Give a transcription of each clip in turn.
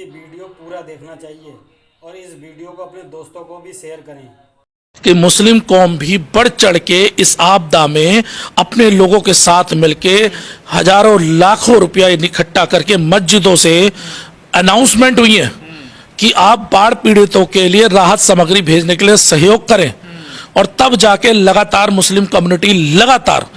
कि वीडियो पूरा देखना चाहिए और इस वीडियो को अपने दोस्तों को भी शेयर करें कि मुस्लिम कौम भी बढ़ चढ़ के इस आपदा में अपने लोगों के साथ मिलके हजारों लाखों रुपया इकट्ठा करके मस्जिदों से अनाउंसमेंट हुई है कि आप बाढ़ पीड़ितों के लिए राहत सामग्री भेजने के लिए सहयोग करें। और तब जाके लगातार मुस्लिम कम्युनिटी लगातार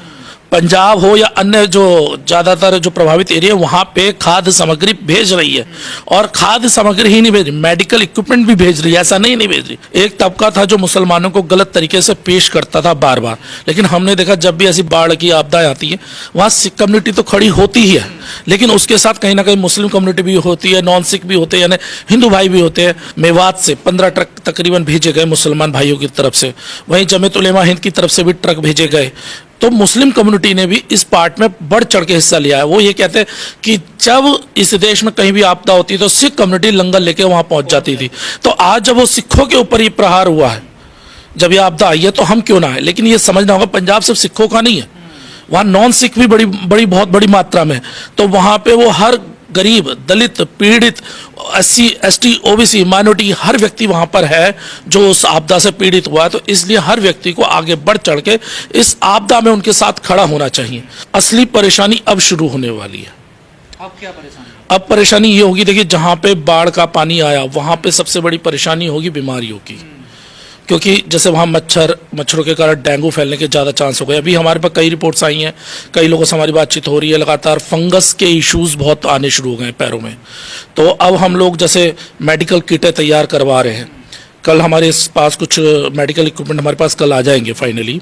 पंजाब हो या अन्य जो ज़्यादातर जो प्रभावित एरिया वहाँ पे खाद्य सामग्री भेज रही है। और खाद्य सामग्री ही नहीं भेज रही, मेडिकल इक्विपमेंट भी भेज रही है, ऐसा नहीं भेज रही। एक तबका था जो मुसलमानों को गलत तरीके से पेश करता था बार बार, लेकिन हमने देखा जब भी ऐसी बाढ़ की आपदाएं आती है वहाँ सिख कम्युनिटी तो खड़ी होती ही है, लेकिन उसके साथ कहीं ना कहीं मुस्लिम कम्युनिटी भी होती है, नॉन सिख भी होते हैं, यानी हिंदू भाई भी होते हैं। मेवात से 15 ट्रक तकरीबन भेजे गए मुसलमान भाइयों की तरफ से, वहीं जमीयत उलेमा हिंद की तरफ से भी ट्रक भेजे गए। तो मुस्लिम कम्युनिटी ने भी इस पार्ट में बढ़ चढ़ के हिस्सा लिया है। वो ये कहते हैं कि जब इस देश में कहीं भी आपदा होती है तो सिख कम्युनिटी लंगर लेके वहां पहुंच जाती थी। तो आज जब वो सिखों के ऊपर ये प्रहार हुआ है, जब ये आपदा आई है, तो हम क्यों ना है। लेकिन ये समझना होगा पंजाब सिर्फ सिखों का नहीं है, वहाँ नॉन सिख भी बहुत बड़ी मात्रा में। तो वहाँ पे वो हर गरीब, दलित, पीड़ित, SC, ST, OBC, माइनॉरिटी हर व्यक्ति वहां पर है जो उस आपदा से पीड़ित हुआ है। तो इसलिए हर व्यक्ति को आगे बढ़ चढ़ के इस आपदा में उनके साथ खड़ा होना चाहिए। असली परेशानी अब शुरू होने वाली है। अब क्या परेशानी? अब परेशानी ये होगी, देखिए जहां पे बाढ़ का पानी आया वहां पे सबसे बड़ी परेशानी होगी बीमारियों की, क्योंकि जैसे वहाँ मच्छरों के कारण डेंगू फैलने के ज़्यादा चांस हो गए। अभी हमारे पास कई रिपोर्ट्स आई हैं, कई लोगों से हमारी बातचीत हो रही है, लगातार फंगस के इश्यूज बहुत आने शुरू हो गए हैं पैरों में। तो अब हम लोग जैसे मेडिकल किटें तैयार करवा रहे हैं। कल हमारे पास कुछ मेडिकल इक्विपमेंट हमारे पास कल आ जाएंगे फाइनली,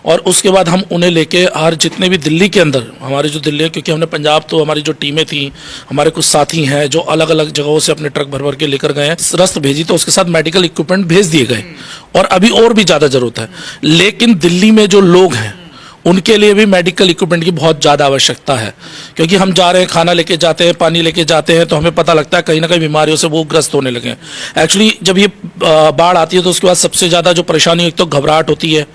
और उसके बाद हम उन्हें लेके हर जितने भी दिल्ली के अंदर हमारे जो दिल्ली, क्योंकि हमने पंजाब तो हमारी जो टीमें थी, हमारे कुछ साथी हैं जो अलग अलग जगहों से अपने ट्रक भर भर के लेकर गए हैं, रस्त भेजी तो उसके साथ मेडिकल इक्विपमेंट भेज दिए गए, और अभी और भी ज़्यादा ज़रूरत है। लेकिन दिल्ली में जो लोग हैं उनके लिए भी मेडिकल इक्विपमेंट की बहुत ज़्यादा आवश्यकता है, क्योंकि हम जा रहे हैं, खाना लेके जाते हैं, पानी लेके जाते हैं, तो हमें पता लगता है कहीं ना कहीं बीमारियों से वो ग्रस्त होने लगे हैं। एक्चुअली जब ये बाढ़ आती है तो उसके बाद सबसे ज़्यादा जो परेशानी, एक तो घबराहट होती है,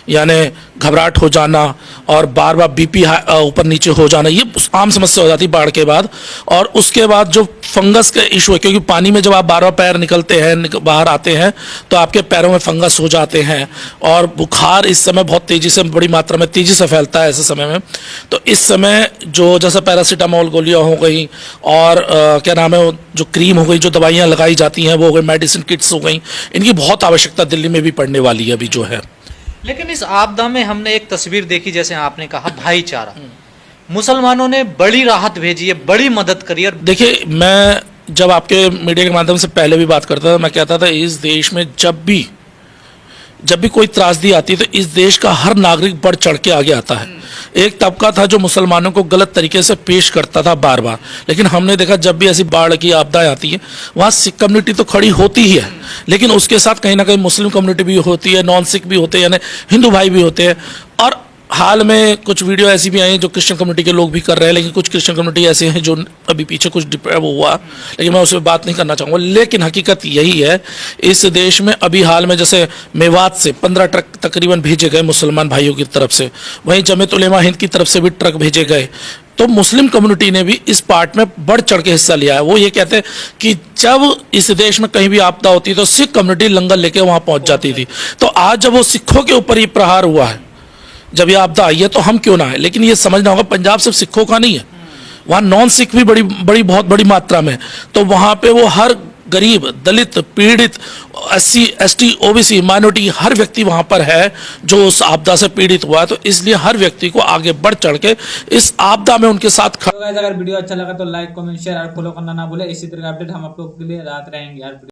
यानी घबराहट हो जाना और बार बार BP ऊपर नीचे हो जाना, ये आम समस्या हो जाती है बाढ़ के बाद। और उसके बाद जो फंगस का इशू है, क्योंकि पानी में जब आप बार बार पैर निकलते हैं, बाहर आते हैं, तो आपके पैरों में फंगस हो जाते हैं, और बुखार इस समय बहुत तेज़ी से, बड़ी मात्रा में तेज़ी से फैलता है ऐसे समय में। तो इस समय जो जैसे पैरासीटामोल गोलियाँ हो गई, और क्या नाम है, जो क्रीम हो गई, जो दवाइयाँ लगाई जाती हैं वो हो गई, मेडिसिन किट्स हो गई, इनकी बहुत आवश्यकता दिल्ली में भी पड़ने वाली है अभी जो है। लेकिन इस आपदा में हमने एक तस्वीर देखी, जैसे आपने कहा भाईचारा, मुसलमानों ने बड़ी राहत भेजी है, बड़ी मदद करी है। देखिए, मैं जब आपके मीडिया के माध्यम से पहले भी बात करता था, मैं कहता था इस देश में जब भी कोई त्रासदी आती है तो इस देश का हर नागरिक बढ़ चढ़ के आगे आता है। एक तबका था जो मुसलमानों को गलत तरीके से पेश करता था बार बार, लेकिन हमने देखा जब भी ऐसी बाढ़ की आपदाएं आती है वहाँ सिख कम्युनिटी तो खड़ी होती ही है, लेकिन उसके साथ कहीं ना कहीं मुस्लिम कम्युनिटी भी होती है, नॉन सिख भी होते हैं, यानी हिंदू भाई भी होते हैं। और हाल में कुछ वीडियो ऐसी भी आई हैं जो क्रिश्चियन कम्युनिटी के लोग भी कर रहे हैं, लेकिन कुछ क्रिश्चियन कम्युनिटी ऐसे हैं जो अभी पीछे कुछ वो हुआ, लेकिन मैं उस पर बात नहीं करना चाहूँगा। लेकिन हकीकत यही है, इस देश में अभी हाल में जैसे मेवात से 15 ट्रक तकरीबन भेजे गए मुसलमान भाइयों की तरफ से, वहीं जमीयत उलेमा हिंद की तरफ से भी ट्रक भेजे गए। तो मुस्लिम कम्युनिटी ने भी इस पार्ट में बढ़ चढ़ के हिस्सा लिया है। वो ये कहते हैं कि जब इस देश में कहीं भी आपदा होती है तो सिख कम्युनिटी लंगर लेके वहाँ पहुँच जाती थी। तो आज जब वो सिखों के ऊपर ये प्रहार हुआ है, जब ये आपदा आई है, तो हम क्यों ना है। लेकिन ये समझना होगा पंजाब सिर्फ सिखों का नहीं है, वहाँ नॉन सिख भी बहुत बड़ी मात्रा में। तो वहाँ पे वो हर गरीब, दलित, पीड़ित, SC, ST, OBC, माइनॉरिटी हर व्यक्ति वहाँ पर है जो उस आपदा से पीड़ित हुआ है। तो इसलिए हर व्यक्ति को आगे बढ़ चढ़ के इस आपदा में उनके साथ अगर वीडियो अच्छा लगा तो लाइक, कमेंट, शेयर और फॉलो करना ना भूले। इसी तरह का अपडेट हम आप लोगों के लिए लाते रहेंगे यार।